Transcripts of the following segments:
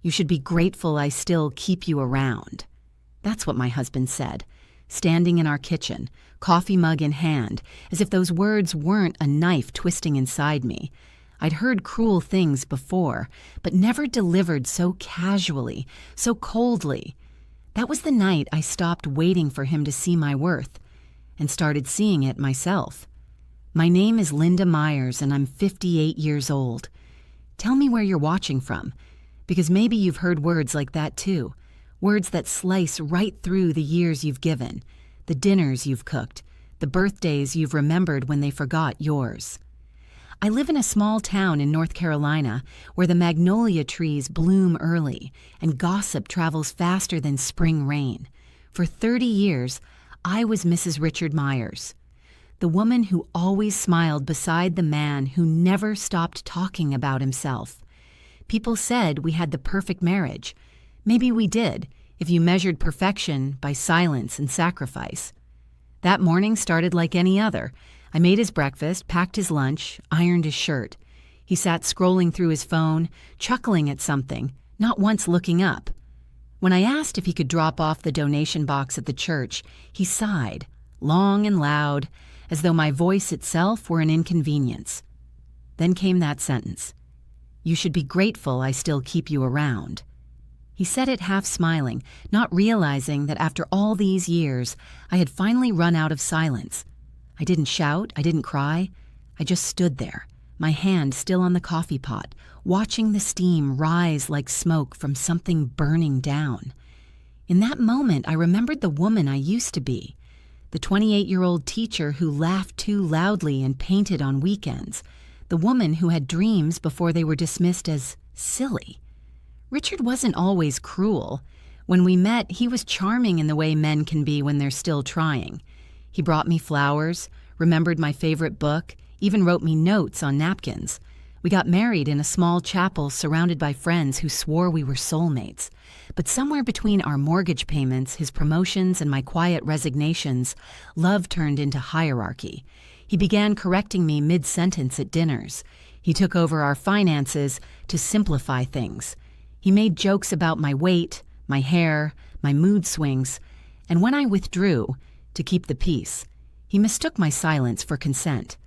You should be grateful I still keep you around. That's what my husband said, standing in our kitchen, coffee mug in hand, as if those words weren't a knife twisting inside me. I'd heard cruel things before, but never delivered so casually, so coldly. That was the night I stopped waiting for him to see my worth and started seeing it myself. My name is Linda Myers, and I'm 58 years old. Tell me where you're watching from, because maybe you've heard words like that too, words that slice right through the years you've given, the dinners you've cooked, the birthdays you've remembered when they forgot yours. I live in a small town in North Carolina where the magnolia trees bloom early and gossip travels faster than spring rain. For 30 years, I was Mrs. Richard Myers, the woman who always smiled beside the man who never stopped talking about himself. People said we had the perfect marriage. Maybe we did, if you measured perfection by silence and sacrifice. That morning started like any other. I made his breakfast, packed his lunch, ironed his shirt. He sat scrolling through his phone, chuckling at something, not once looking up. When I asked if he could drop off the donation box at the church, he sighed, long and loud, as though my voice itself were an inconvenience. Then came that sentence. You should be grateful I still keep you around. He said it half smiling, not realizing that after all these years, I had finally run out of silence. I didn't shout, I didn't cry. I just stood there, my hand still on the coffee pot, watching the steam rise like smoke from something burning down. In that moment, I remembered the woman I used to be, the 28-year-old teacher who laughed too loudly and painted on weekends, the woman who had dreams before they were dismissed as silly. Richard wasn't always cruel. When we met, he was charming in the way men can be when they're still trying. He brought me flowers, remembered my favorite book, even wrote me notes on napkins. We got married in a small chapel surrounded by friends who swore we were soulmates. But somewhere between our mortgage payments, his promotions, and my quiet resignations, love turned into hierarchy. He began correcting me mid-sentence at dinners. He took over our finances to simplify things. He made jokes about my weight, my hair, my mood swings, and when I withdrew, to keep the peace, he mistook my silence for consent.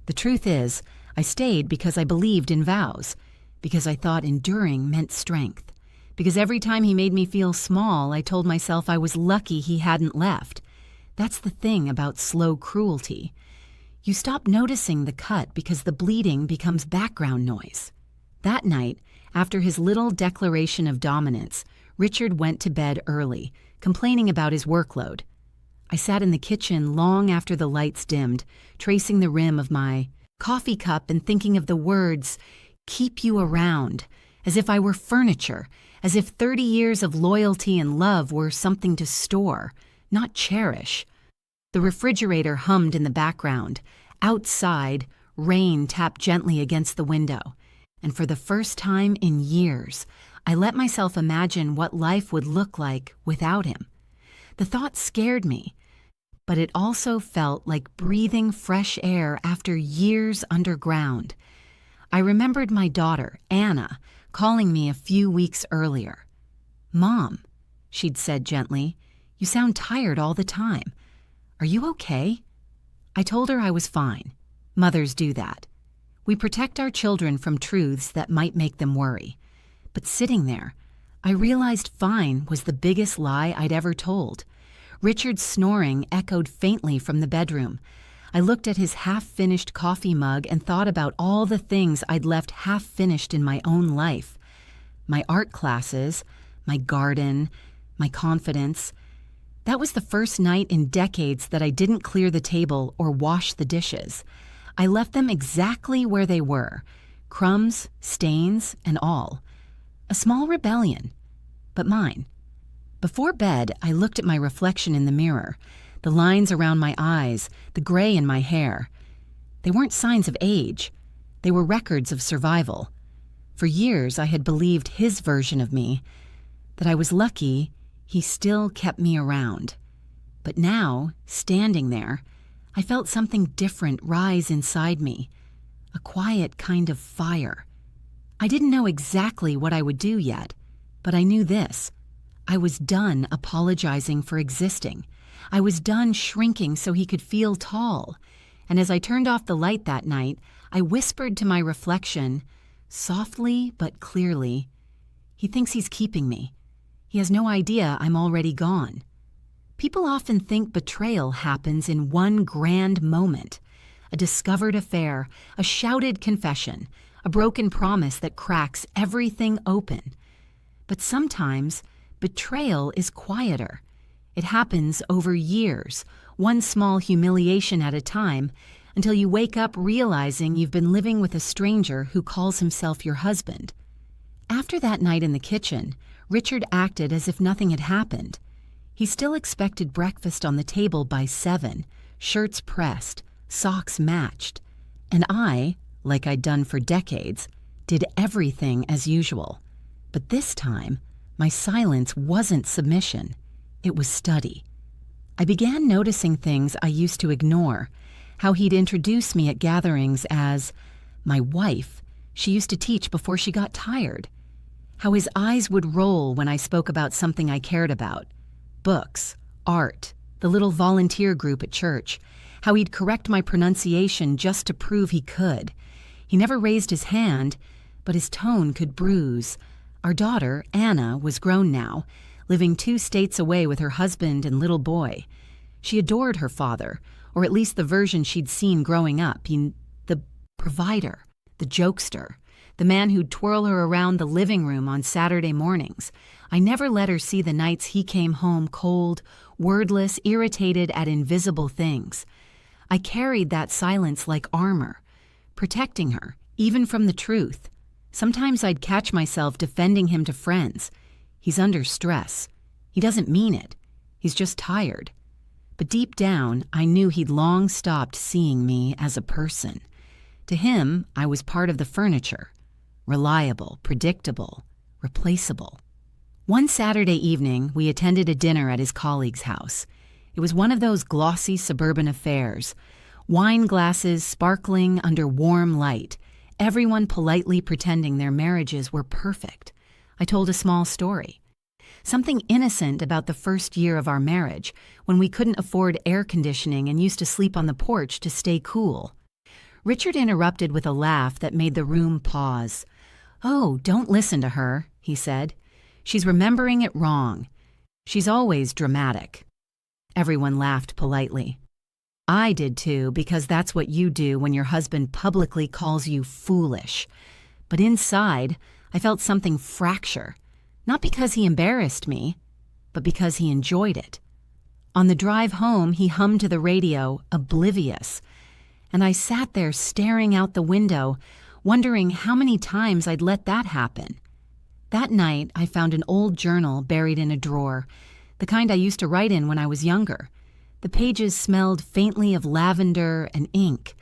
The truth is, I stayed because I believed in vows, because I thought enduring meant strength, because every time he made me feel small, I told myself I was lucky he hadn't left. That's the thing about slow cruelty. You stop noticing the cut because the bleeding becomes background noise. That night, after his little declaration of dominance, Richard went to bed early, complaining about his workload. I sat in the kitchen long after the lights dimmed, tracing the rim of my coffee cup and thinking of the words, "keep you around," as if I were furniture, as if 30 years of loyalty and love were something to store, not cherish. The refrigerator hummed in the background. Outside, rain tapped gently against the window. And for the first time in years, I let myself imagine what life would look like without him. The thought scared me, but it also felt like breathing fresh air after years underground. I remembered my daughter, Anna, calling me a few weeks earlier. "Mom," she'd said gently, "you sound tired all the time. Are you okay?" I told her I was fine. Mothers do that. We protect our children from truths that might make them worry. But sitting there, I realized fine was the biggest lie I'd ever told. Richard's snoring echoed faintly from the bedroom. I looked at his half-finished coffee mug and thought about all the things I'd left half-finished in my own life. My art classes, my garden, my confidence. That was the first night in decades that I didn't clear the table or wash the dishes. I left them exactly where they were, crumbs, stains, and all. A small rebellion, but mine. Before bed, I looked at my reflection in the mirror, the lines around my eyes, the gray in my hair. They weren't signs of age. They were records of survival. For years, I had believed his version of me, that I was lucky he still kept me around. But now, standing there, I felt something different rise inside me, a quiet kind of fire. I didn't know exactly what I would do yet, But I knew this. I was done apologizing for existing. I was done shrinking so he could feel tall. And as I turned off the light that night, I whispered to my reflection, softly but clearly, "He thinks he's keeping me. He has no idea I'm already gone." People often think betrayal happens in one grand moment. A discovered affair, a shouted confession, a broken promise that cracks everything open. But sometimes, betrayal is quieter. It happens over years, one small humiliation at a time, until you wake up realizing you've been living with a stranger who calls himself your husband. After that night in the kitchen, Richard acted as if nothing had happened. He still expected breakfast on the table by 7, shirts pressed, socks matched, and I, like I'd done for decades, did everything as usual. But this time, my silence wasn't submission. It was study. I began noticing things I used to ignore, how he'd introduce me at gatherings as my wife she used to teach before she got tired, how his eyes would roll when I spoke about something I cared about, books, art, the little volunteer group at church, how he'd correct my pronunciation just to prove he could. He never raised his hand, but his tone could bruise. Our daughter, Anna, was grown now, living 2 states away with her husband and little boy. She adored her father, or at least the version she'd seen growing up, the provider, the jokester, the man who'd twirl her around the living room on Saturday mornings. I never let her see the nights he came home cold, wordless, irritated at invisible things. I carried that silence like armor, protecting her, even from the truth. Sometimes I'd catch myself defending him to friends. He's under stress. He doesn't mean it. He's just tired. But deep down, I knew he'd long stopped seeing me as a person. To him, I was part of the furniture. Reliable, predictable, replaceable. One Saturday evening, we attended a dinner at his colleague's house. It was one of those glossy suburban affairs. Wine glasses sparkling under warm light. Everyone politely pretending their marriages were perfect. I told a small story. Something innocent about the first year of our marriage, when we couldn't afford air conditioning and used to sleep on the porch to stay cool. Richard interrupted with a laugh that made the room pause. "Oh, don't listen to her," he said. "She's remembering it wrong. She's always dramatic." Everyone laughed politely. I did too, because that's what you do when your husband publicly calls you foolish. But inside, I felt something fracture, not because he embarrassed me, but because he enjoyed it. On the drive home, he hummed to the radio, oblivious, and I sat there staring out the window, wondering how many times I'd let that happen. That night, I found an old journal buried in a drawer, the kind I used to write in when I was younger. The pages smelled faintly of lavender and ink.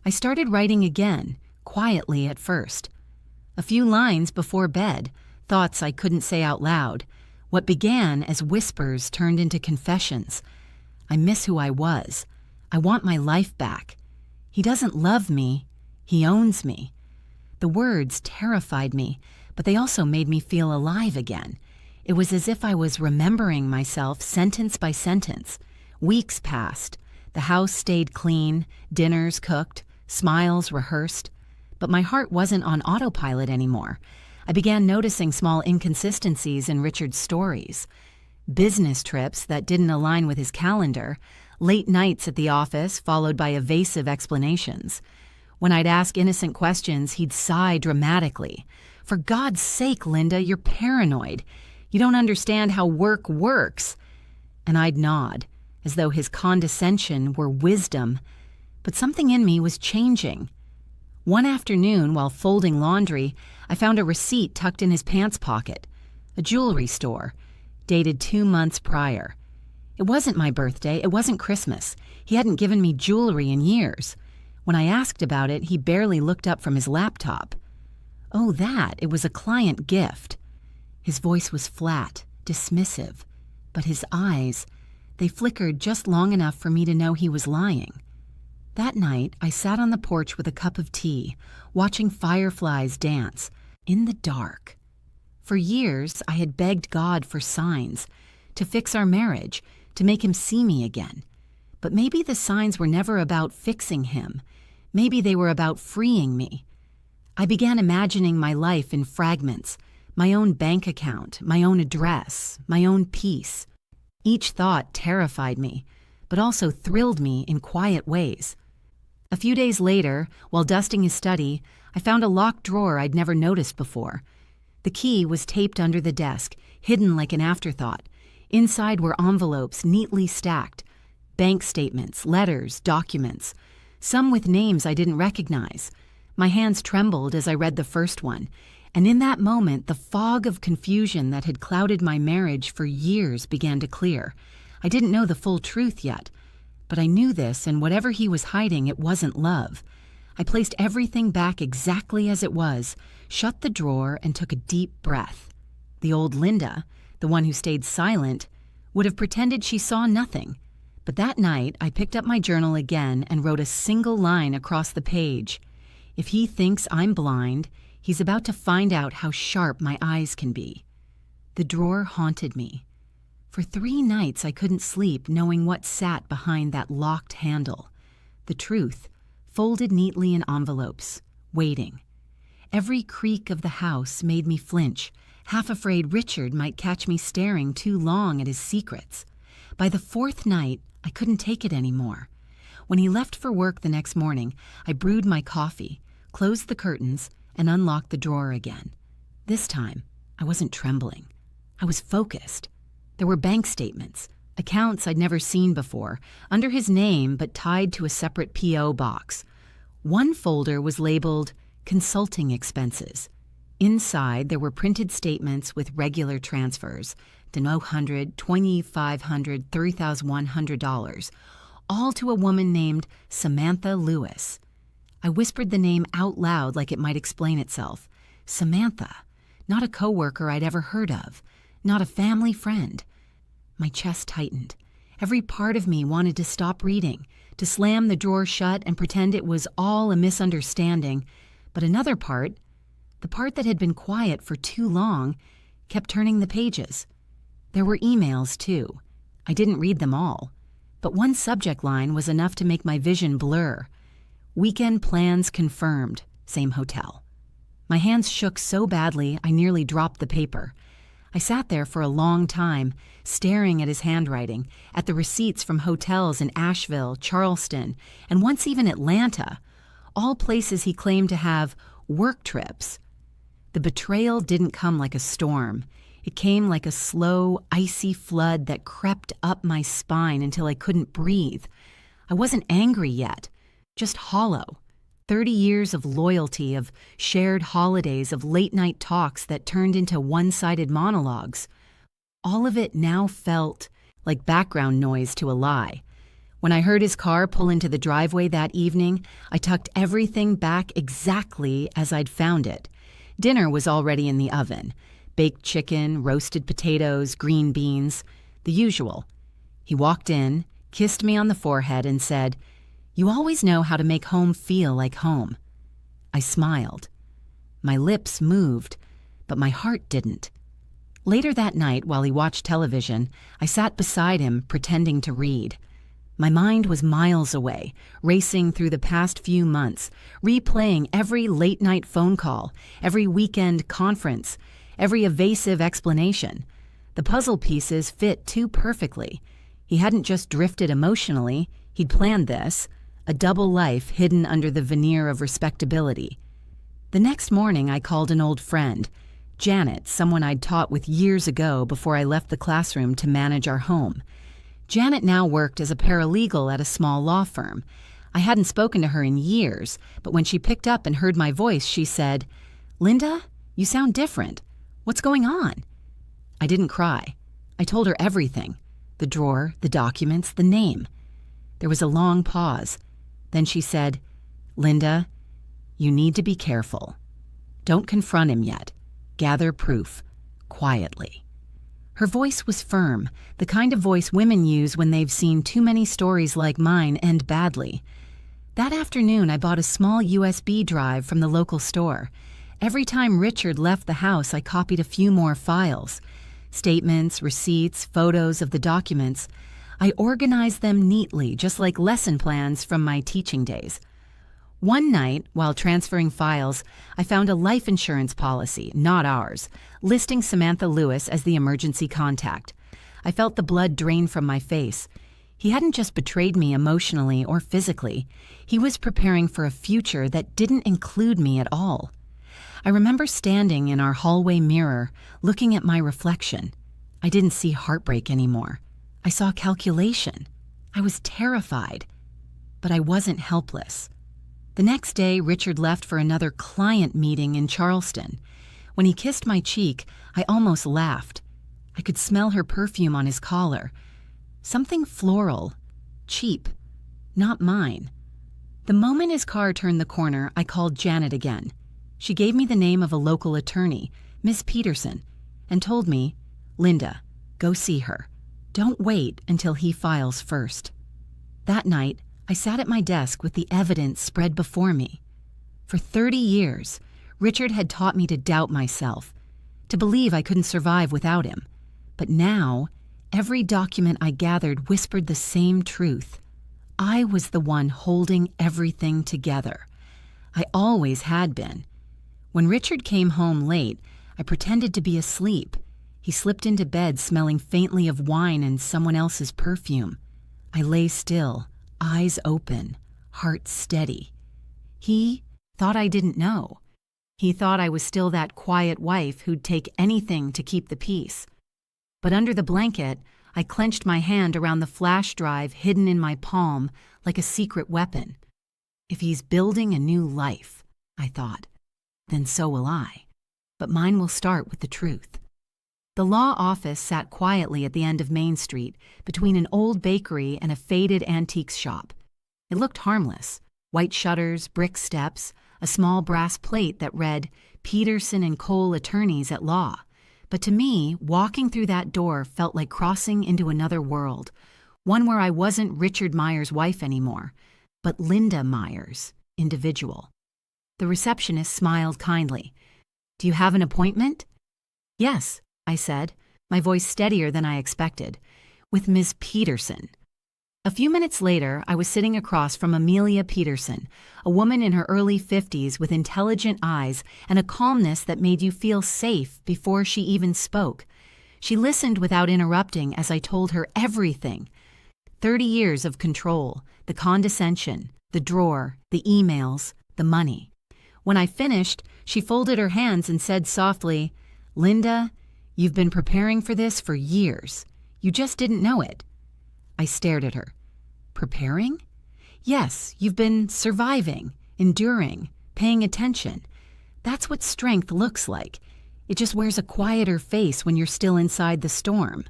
I started writing again, quietly at first. A few lines before bed, thoughts I couldn't say out loud. What began as whispers turned into confessions. I miss who I was. I want my life back. He doesn't love me. He owns me. The words terrified me, but they also made me feel alive again. It was as if I was remembering myself sentence by sentence. Weeks passed. The house stayed clean, dinners cooked, smiles rehearsed. But my heart wasn't on autopilot anymore. I began noticing small inconsistencies in Richard's stories. Business trips that didn't align with his calendar, late nights at the office followed by evasive explanations. When I'd ask innocent questions, he'd sigh dramatically. "For God's sake, Linda, you're paranoid. You don't understand how work works." And I'd nod, as though his condescension were wisdom. But something in me was changing. One afternoon, while folding laundry, I found a receipt tucked in his pants pocket. A jewelry store, dated 2 months prior. It wasn't my birthday, it wasn't Christmas. He hadn't given me jewelry in years. When I asked about it, he barely looked up from his laptop. Oh, it was a client gift. His voice was flat, dismissive, but his eyes, they flickered just long enough for me to know he was lying. That night, I sat on the porch with a cup of tea, watching fireflies dance, in the dark. For years, I had begged God for signs, to fix our marriage, to make him see me again. But maybe the signs were never about fixing him. Maybe they were about freeing me. I began imagining my life in fragments, my own bank account, my own address, my own peace. Each thought terrified me, but also thrilled me in quiet ways. A few days later, while dusting his study, I found a locked drawer I'd never noticed before. The key was taped under the desk, hidden like an afterthought. Inside were envelopes neatly stacked, bank statements, letters, documents, some with names I didn't recognize. My hands trembled as I read the first one, and in that moment, the fog of confusion that had clouded my marriage for years began to clear. I didn't know the full truth yet, but I knew this, and whatever he was hiding, it wasn't love. I placed everything back exactly as it was, shut the drawer, and took a deep breath. The old Linda, the one who stayed silent, would have pretended she saw nothing. But that night, I picked up my journal again and wrote a single line across the page. If he thinks I'm blind, he's about to find out how sharp my eyes can be. The drawer haunted me. For 3 nights I couldn't sleep knowing what sat behind that locked handle. The truth, folded neatly in envelopes, waiting. Every creak of the house made me flinch, half afraid Richard might catch me staring too long at his secrets. By the 4th night, I couldn't take it anymore. When he left for work the next morning, I brewed my coffee, closed the curtains, and unlocked the drawer again. This time, I wasn't trembling. I was focused. There were bank statements, accounts I'd never seen before, under his name but tied to a separate P.O. box. One folder was labeled Consulting Expenses. Inside, there were printed statements with regular transfers, $100, $2,500, $3,100, all to a woman named Samantha Lewis. I whispered the name out loud like it might explain itself. Samantha, not a coworker I'd ever heard of, not a family friend. My chest tightened. Every part of me wanted to stop reading, to slam the drawer shut and pretend it was all a misunderstanding. But another part, the part that had been quiet for too long, kept turning the pages. There were emails, too. I didn't read them all, but one subject line was enough to make my vision blur. Weekend plans confirmed, same hotel. My hands shook so badly I nearly dropped the paper. I sat there for a long time, staring at his handwriting, at the receipts from hotels in Asheville, Charleston, and once even Atlanta, all places he claimed to have work trips. The betrayal didn't come like a storm. It came like a slow, icy flood that crept up my spine until I couldn't breathe. I wasn't angry yet, just hollow. 30 years of loyalty, of shared holidays, of late-night talks that turned into one-sided monologues. All of it now felt like background noise to a lie. When I heard his car pull into the driveway that evening, I tucked everything back exactly as I'd found it. Dinner was already in the oven. Baked chicken, roasted potatoes, green beans, the usual. He walked in, kissed me on the forehead, and said, "You always know how to make home feel like home." I smiled. My lips moved, but my heart didn't. Later that night, while he watched television, I sat beside him, pretending to read. My mind was miles away, racing through the past few months, replaying every late-night phone call, every weekend conference, every evasive explanation. The puzzle pieces fit too perfectly. He hadn't just drifted emotionally, he'd planned this, a double life hidden under the veneer of respectability. The next morning, I called an old friend, Janet, someone I'd taught with years ago before I left the classroom to manage our home. Janet now worked as a paralegal at a small law firm. I hadn't spoken to her in years, but when she picked up and heard my voice, she said, "Linda, you sound different. What's going on?" I didn't cry. I told her everything, the drawer, the documents, the name. There was a long pause. Then she said, "Linda, you need to be careful. Don't confront him yet. Gather proof, quietly." Her voice was firm, the kind of voice women use when they've seen too many stories like mine end badly. That afternoon, I bought a small USB drive from the local store. Every time Richard left the house, I copied a few more files. Statements, receipts, photos of the documents. I organized them neatly, just like lesson plans from my teaching days. One night, while transferring files, I found a life insurance policy, not ours, listing Samantha Lewis as the emergency contact. I felt the blood drain from my face. He hadn't just betrayed me emotionally or physically. He was preparing for a future that didn't include me at all. I remember standing in our hallway mirror, looking at my reflection. I didn't see heartbreak anymore. I saw calculation. I was terrified, but I wasn't helpless. The next day, Richard left for another client meeting in Charleston. When he kissed my cheek, I almost laughed. I could smell her perfume on his collar. Something floral, cheap, not mine. The moment his car turned the corner, I called Janet again. She gave me the name of a local attorney, Miss Peterson, and told me, "Linda, go see her. Don't wait until he files first." That night, I sat at my desk with the evidence spread before me. For 30 years, Richard had taught me to doubt myself, to believe I couldn't survive without him. But now, every document I gathered whispered the same truth. I was the one holding everything together. I always had been. When Richard came home late, I pretended to be asleep. He slipped into bed smelling faintly of wine and someone else's perfume. I lay still, eyes open, heart steady. He thought I didn't know. He thought I was still that quiet wife who'd take anything to keep the peace. But under the blanket, I clenched my hand around the flash drive hidden in my palm like a secret weapon. If he's building a new life, I thought, then so will I. But mine will start with the truth. The law office sat quietly at the end of Main Street, between an old bakery and a faded antiques shop. It looked harmless. White shutters, brick steps, a small brass plate that read, "Peterson and Cole Attorneys at Law." But to me, walking through that door felt like crossing into another world, one where I wasn't Richard Myers' wife anymore, but Linda Myers, individual. The receptionist smiled kindly. "Do you have an appointment?" "Yes," I said, my voice steadier than I expected, "with Ms. Peterson." A few minutes later, I was sitting across from Amelia Peterson, a woman in her early 50s with intelligent eyes and a calmness that made you feel safe before she even spoke. She listened without interrupting as I told her everything. 30 years of control, the condescension, the drawer, the emails, the money. When I finished, she folded her hands and said softly, "Linda, you've been preparing for this for years. You just didn't know it." I stared at her. "Preparing?" "Yes, you've been surviving, enduring, paying attention. That's what strength looks like. It just wears a quieter face when you're still inside the storm."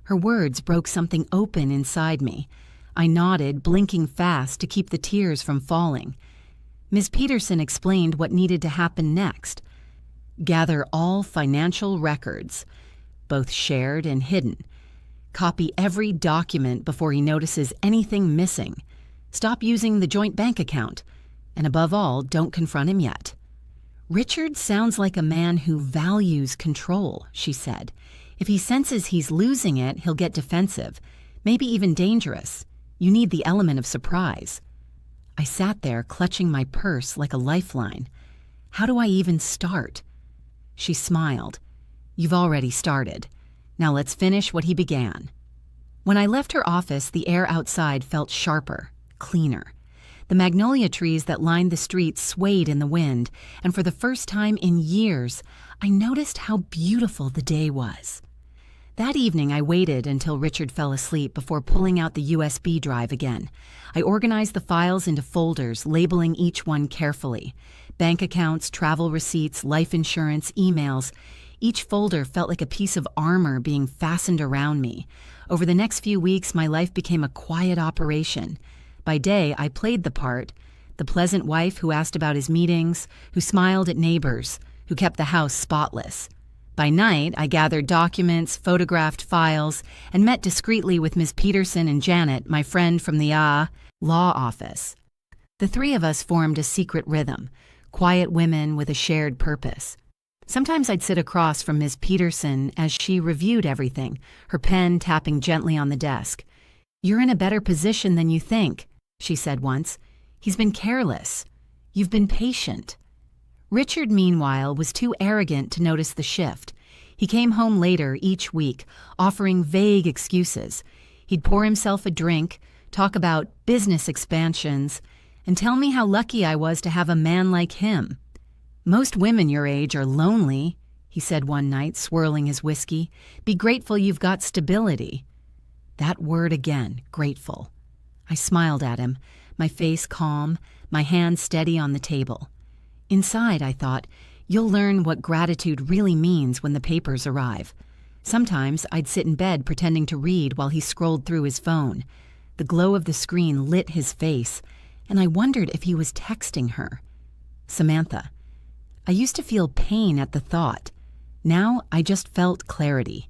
Her words broke something open inside me. I nodded, blinking fast to keep the tears from falling. Ms. Peterson explained what needed to happen next. Gather all financial records, both shared and hidden. Copy every document before he notices anything missing. Stop using the joint bank account. And above all, don't confront him yet. "Richard sounds like a man who values control," she said. "If he senses he's losing it, he'll get defensive, maybe even dangerous. You need the element of surprise." I sat there clutching my purse like a lifeline. How do I even start? She smiled. "You've already started. Now let's finish what he began." When I left her office, the air outside felt sharper, cleaner. The magnolia trees that lined the street swayed in the wind, and for the first time in years, I noticed how beautiful the day was. That evening, I waited until Richard fell asleep before pulling out the USB drive again. I organized the files into folders, labeling each one carefully. Bank accounts, travel receipts, life insurance, emails. Each folder felt like a piece of armor being fastened around me. Over the next few weeks, my life became a quiet operation. By day, I played the part, the pleasant wife who asked about his meetings, who smiled at neighbors, who kept the house spotless. By night, I gathered documents, photographed files, and met discreetly with Ms. Peterson and Janet, my friend from the law office. The three of us formed a secret rhythm, quiet women with a shared purpose. Sometimes I'd sit across from Ms. Peterson as she reviewed everything, her pen tapping gently on the desk. "You're in a better position than you think," she said once. "He's been careless. You've been patient." Richard, meanwhile, was too arrogant to notice the shift. He came home later each week, offering vague excuses. He'd pour himself a drink, talk about business expansions, and tell me how lucky I was to have a man like him. "Most women your age are lonely," he said one night, swirling his whiskey. "Be grateful you've got stability." That word again, grateful. I smiled at him, my face calm, my hand steady on the table. Inside, I thought, you'll learn what gratitude really means when the papers arrive. Sometimes I'd sit in bed pretending to read while he scrolled through his phone. The glow of the screen lit his face, and I wondered if he was texting her. Samantha. I used to feel pain at the thought. Now I just felt clarity.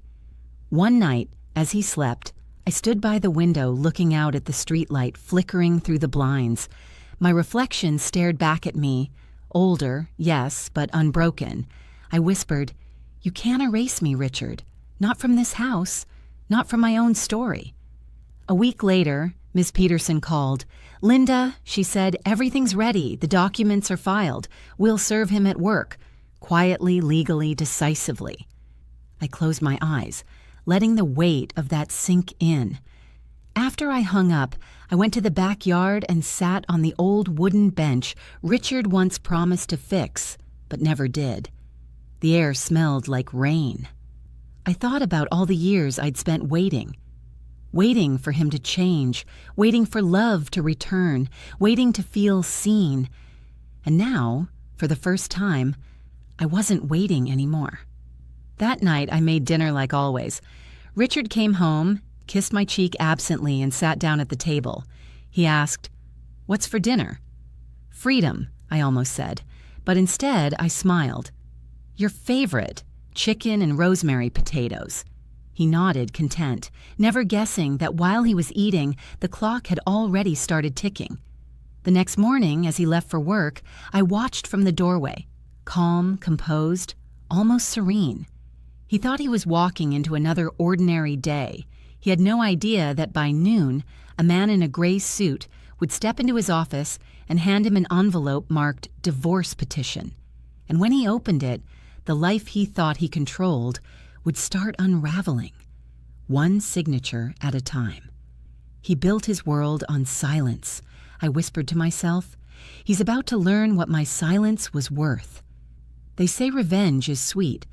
One night, as he slept, I stood by the window looking out at the streetlight flickering through the blinds. My reflection stared back at me, older, yes, but unbroken. I whispered, "You can't erase me, Richard. Not from this house, not from my own story." A week later, Ms. Peterson called. "Linda," she said, "everything's ready. The documents are filed. We'll serve him at work." Quietly, legally, decisively. I closed my eyes, letting the weight of that sink in. After I hung up, I went to the backyard and sat on the old wooden bench Richard once promised to fix, but never did. The air smelled like rain. I thought about all the years I'd spent waiting for him to change, waiting for love to return, waiting to feel seen. And now, for the first time, I wasn't waiting anymore. That night, I made dinner like always. Richard came home, kissed my cheek absently, and sat down at the table. He asked, "What's for dinner?" "Freedom," I almost said, but instead I smiled. "Your favorite, chicken and rosemary potatoes." He nodded, content, never guessing that while he was eating, the clock had already started ticking. The next morning, as he left for work, I watched from the doorway, calm, composed, almost serene. He thought he was walking into another ordinary day. He had no idea that by noon, a man in a gray suit would step into his office and hand him an envelope marked divorce petition. And when he opened it, the life he thought he controlled would start unraveling, one signature at a time. He built his world on silence, I whispered to myself. He's about to learn what my silence was worth. They say revenge is sweet,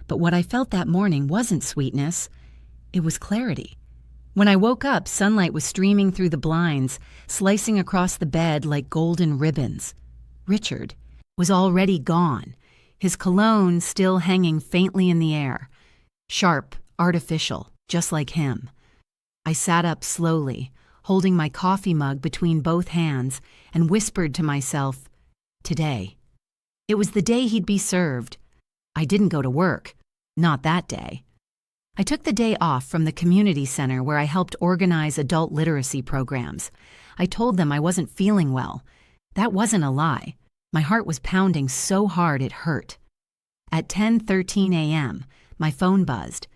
but what I felt that morning wasn't sweetness, it was clarity. When I woke up, sunlight was streaming through the blinds, slicing across the bed like golden ribbons. Richard was already gone, his cologne still hanging faintly in the air. Sharp, artificial, just like him. I sat up slowly, holding my coffee mug between both hands, and whispered to myself, today. It was the day he'd be served. I didn't go to work. Not that day. I took the day off from the community center where I helped organize adult literacy programs. I told them I wasn't feeling well. That wasn't a lie. My heart was pounding so hard it hurt. At 10:13 a.m., my phone buzzed.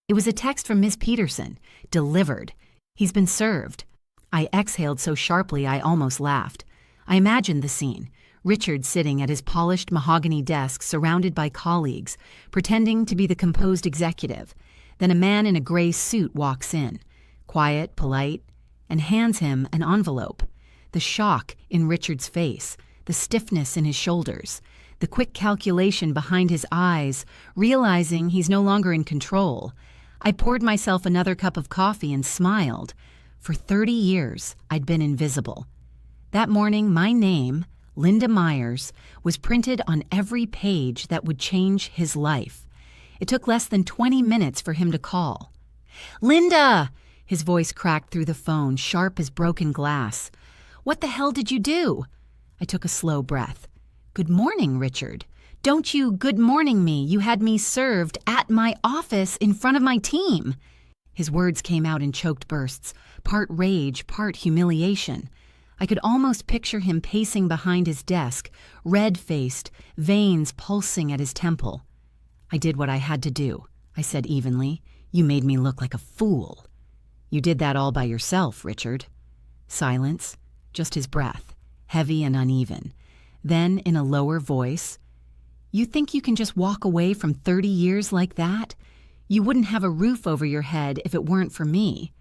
It was a text from Ms. Peterson. Delivered. He's been served. I exhaled so sharply I almost laughed. I imagined the scene. Richard sitting at his polished mahogany desk surrounded by colleagues, pretending to be the composed executive. Then a man in a gray suit walks in, quiet, polite, and hands him an envelope. The shock in Richard's face, the stiffness in his shoulders, the quick calculation behind his eyes, realizing he's no longer in control. I poured myself another cup of coffee and smiled. For 30 years, I'd been invisible. That morning, my name, Linda Myers, was printed on every page that would change his life. It took less than 20 minutes for him to call. "Linda!" His voice cracked through the phone, sharp as broken glass. "What the hell did you do?" I took a slow breath. "Good morning, Richard. Don't you good morning me. You had me served at my office in front of my team." His words came out in choked bursts, part rage, part humiliation. I could almost picture him pacing behind his desk, red-faced, veins pulsing at his temple. "I did what I had to do," I said evenly. "You made me look like a fool." "You did that all by yourself, Richard." Silence, just his breath, heavy and uneven. Then, in a lower voice, "You think you can just walk away from 30 years like that? You wouldn't have a roof over your head if it weren't for me."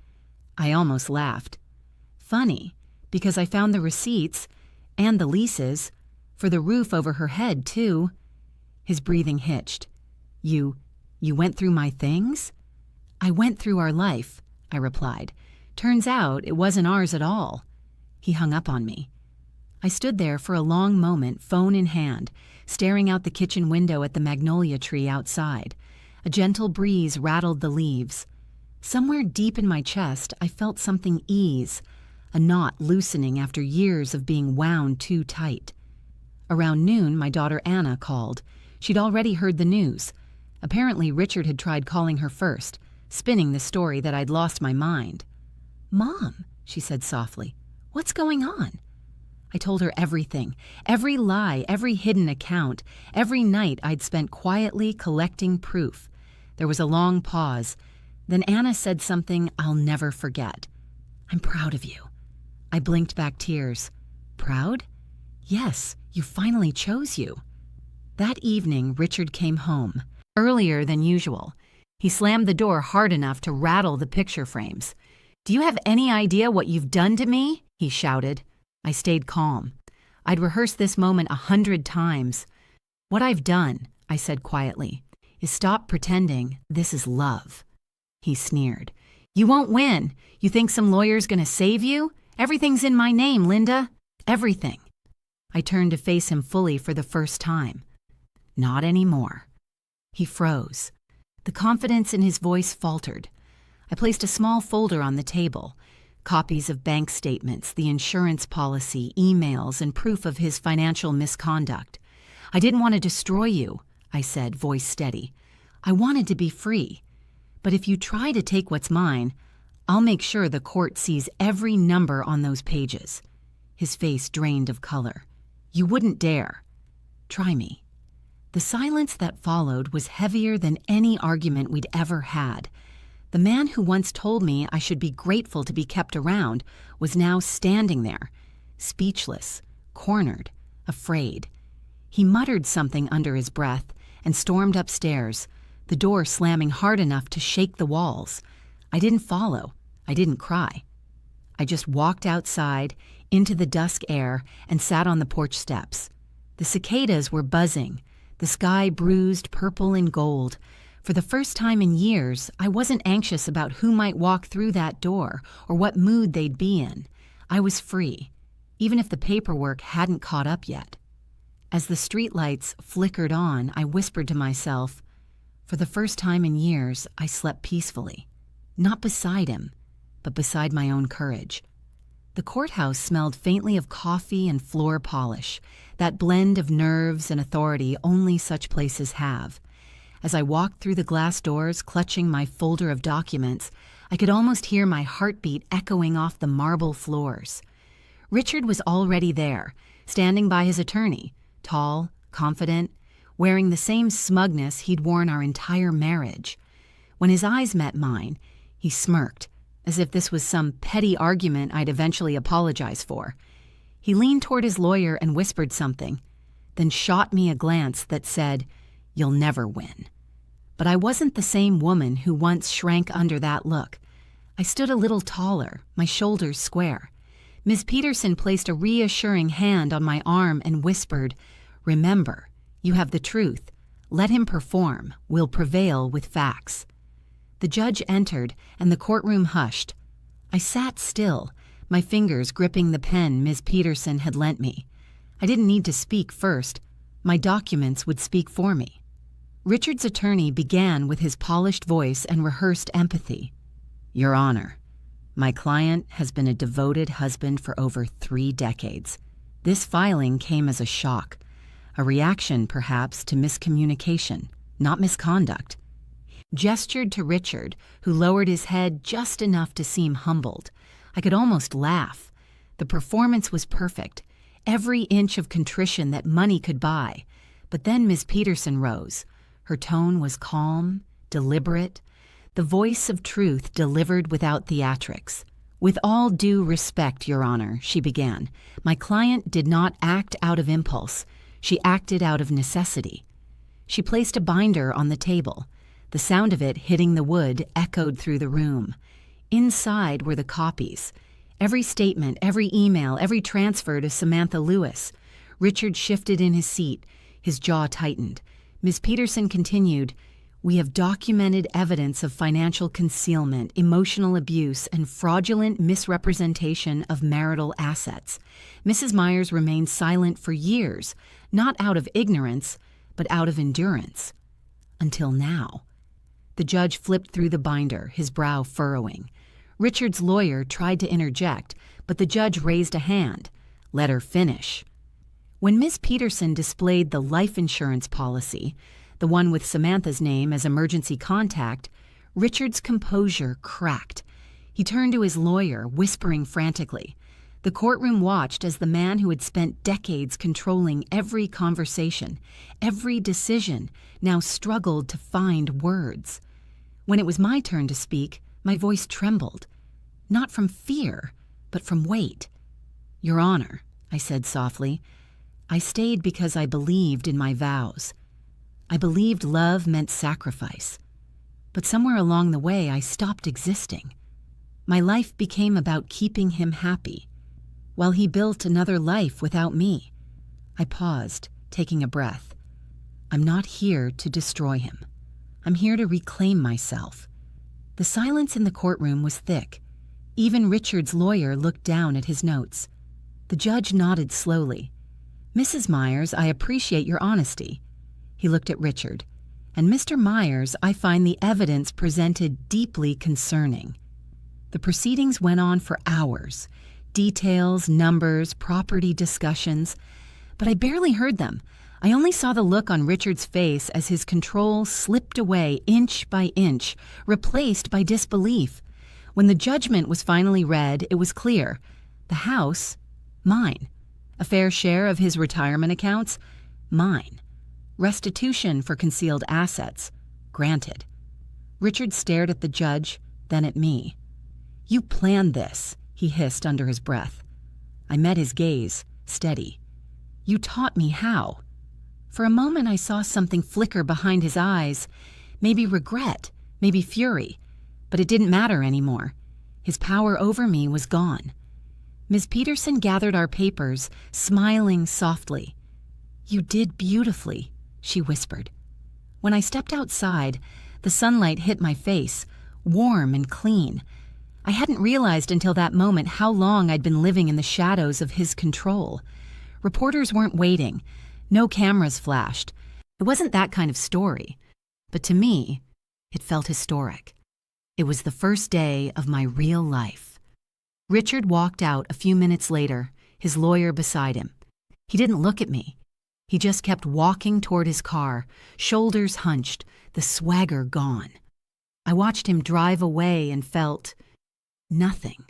I almost laughed. Funny, because I found the receipts and the leases for the roof over her head, too. His breathing hitched. You went through my things?" "I went through our life," I replied. "Turns out it wasn't ours at all." He hung up on me. I stood there for a long moment, phone in hand, staring out the kitchen window at the magnolia tree outside. A gentle breeze rattled the leaves. Somewhere deep in my chest, I felt something ease, a knot loosening after years of being wound too tight. Around noon, my daughter Anna called. She'd already heard the news. Apparently, Richard had tried calling her first, spinning the story that I'd lost my mind. "Mom," she said softly, "what's going on?" I told her everything, every lie, every hidden account, every night I'd spent quietly collecting proof. There was a long pause. Then Anna said something I'll never forget. "I'm proud of you." I blinked back tears. "Proud?" "Yes, you finally chose you." That evening, Richard came home, earlier than usual. He slammed the door hard enough to rattle the picture frames. "Do you have any idea what you've done to me?" he shouted. I stayed calm. I'd rehearsed this moment 100 times. "What I've done," I said quietly, "is stop pretending this is love." He sneered. "You won't win. You think some lawyer's gonna save you? Everything's in my name, Linda. Everything." I turned to face him fully for the first time. "Not anymore." He froze. The confidence in his voice faltered. I placed a small folder on the table. Copies of bank statements, the insurance policy, emails, and proof of his financial misconduct. "I didn't want to destroy you," I said, voice steady. "I wanted to be free. But if you try to take what's mine, I'll make sure the court sees every number on those pages." His face drained of color. "You wouldn't dare." "Try me." The silence that followed was heavier than any argument we'd ever had. The man who once told me I should be grateful to be kept around was now standing there, speechless, cornered, afraid. He muttered something under his breath and stormed upstairs, the door slamming hard enough to shake the walls. I didn't follow. I didn't cry. I just walked outside, into the dusk air, and sat on the porch steps. The cicadas were buzzing, the sky bruised purple and gold. For the first time in years, I wasn't anxious about who might walk through that door or what mood they'd be in. I was free, even if the paperwork hadn't caught up yet. As the streetlights flickered on, I whispered to myself, for the first time in years, I slept peacefully. Not beside him, but beside my own courage. The courthouse smelled faintly of coffee and floor polish, that blend of nerves and authority only such places have. As I walked through the glass doors, clutching my folder of documents, I could almost hear my heartbeat echoing off the marble floors. Richard was already there, standing by his attorney, tall, confident, wearing the same smugness he'd worn our entire marriage. When his eyes met mine, he smirked, as if this was some petty argument I'd eventually apologize for. He leaned toward his lawyer and whispered something, then shot me a glance that said, "You'll never win." But I wasn't the same woman who once shrank under that look. I stood a little taller, my shoulders square. Ms. Peterson placed a reassuring hand on my arm and whispered, "Remember, you have the truth. Let him perform. We'll prevail with facts." The judge entered, and the courtroom hushed. I sat still, my fingers gripping the pen Ms. Peterson had lent me. I didn't need to speak first. My documents would speak for me. Richard's attorney began with his polished voice and rehearsed empathy. "Your Honor, my client has been a devoted husband for over 3 decades. This filing came as a shock, a reaction perhaps to miscommunication, not misconduct." Gestured to Richard, who lowered his head just enough to seem humbled. I could almost laugh. The performance was perfect, every inch of contrition that money could buy. But then Ms. Peterson rose. Her tone was calm, deliberate, the voice of truth delivered without theatrics. "With all due respect, Your Honor," she began, "my client did not act out of impulse. She acted out of necessity." She placed a binder on the table. The sound of it hitting the wood echoed through the room. Inside were the copies. Every statement, every email, every transfer to Samantha Lewis. Richard shifted in his seat. His jaw tightened. Ms. Peterson continued, "We have documented evidence of financial concealment, emotional abuse, and fraudulent misrepresentation of marital assets. Mrs. Myers remained silent for years, not out of ignorance, but out of endurance. Until now." The judge flipped through the binder, his brow furrowing. Richard's lawyer tried to interject, but the judge raised a hand. "Let her finish." When Ms. Peterson displayed the life insurance policy, the one with Samantha's name as emergency contact, Richard's composure cracked. He turned to his lawyer, whispering frantically. The courtroom watched as the man who had spent decades controlling every conversation, every decision, now struggled to find words. When it was my turn to speak, my voice trembled. Not from fear, but from weight. "Your Honor," I said softly, "I stayed because I believed in my vows. I believed love meant sacrifice. But somewhere along the way, I stopped existing. My life became about keeping him happy, while he built another life without me." I paused, taking a breath. "I'm not here to destroy him. I'm here to reclaim myself." The silence in the courtroom was thick. Even Richard's lawyer looked down at his notes. The judge nodded slowly. "Mrs. Myers, I appreciate your honesty." He looked at Richard. "And Mr. Myers, I find the evidence presented deeply concerning." The proceedings went on for hours. Details, numbers, property discussions. But I barely heard them. I only saw the look on Richard's face as his control slipped away inch by inch, replaced by disbelief. When the judgment was finally read, it was clear. The house, mine. A fair share of his retirement accounts, mine. Restitution for concealed assets, granted. Richard stared at the judge, then at me. "You planned this," he hissed under his breath. I met his gaze, steady. "You taught me how." For a moment I saw something flicker behind his eyes, maybe regret, maybe fury, but it didn't matter anymore. His power over me was gone. Ms. Peterson gathered our papers, smiling softly. "You did beautifully," she whispered. When I stepped outside, the sunlight hit my face, warm and clean. I hadn't realized until that moment how long I'd been living in the shadows of his control. Reporters weren't waiting. No cameras flashed. It wasn't that kind of story. But to me, it felt historic. It was the first day of my real life. Richard walked out a few minutes later, his lawyer beside him. He didn't look at me. He just kept walking toward his car, shoulders hunched, the swagger gone. I watched him drive away and felt nothing.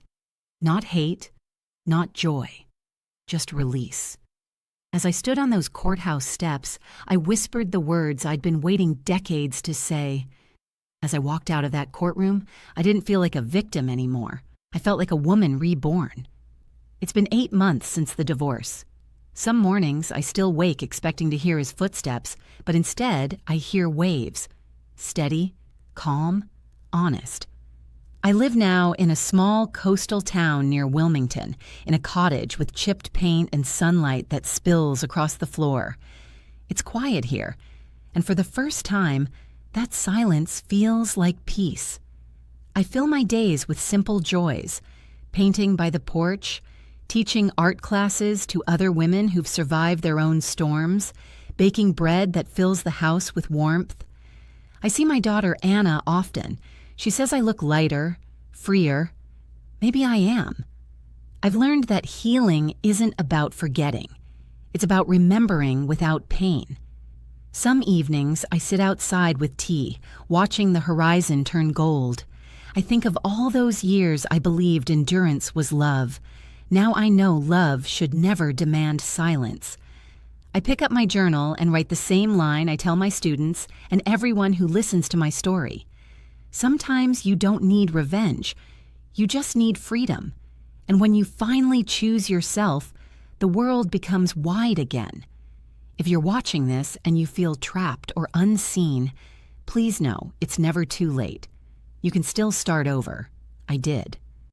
Not hate, not joy, just release. As I stood on those courthouse steps, I whispered the words I'd been waiting decades to say. As I walked out of that courtroom, I didn't feel like a victim anymore. I felt like a woman reborn. It's been 8 months since the divorce. Some mornings I still wake expecting to hear his footsteps, but instead I hear waves. Steady, calm, honest. I live now in a small coastal town near Wilmington, in a cottage with chipped paint and sunlight that spills across the floor. It's quiet here, and for the first time, that silence feels like peace. I fill my days with simple joys, painting by the porch, teaching art classes to other women who've survived their own storms, baking bread that fills the house with warmth. I see my daughter Anna often. She says I look lighter, freer. Maybe I am. I've learned that healing isn't about forgetting. It's about remembering without pain. Some evenings I sit outside with tea, watching the horizon turn gold. I think of all those years I believed endurance was love. Now I know love should never demand silence. I pick up my journal and write the same line I tell my students and everyone who listens to my story. Sometimes you don't need revenge. You just need freedom. And when you finally choose yourself, the world becomes wide again. If you're watching this and you feel trapped or unseen, please know it's never too late. You can still start over. I did.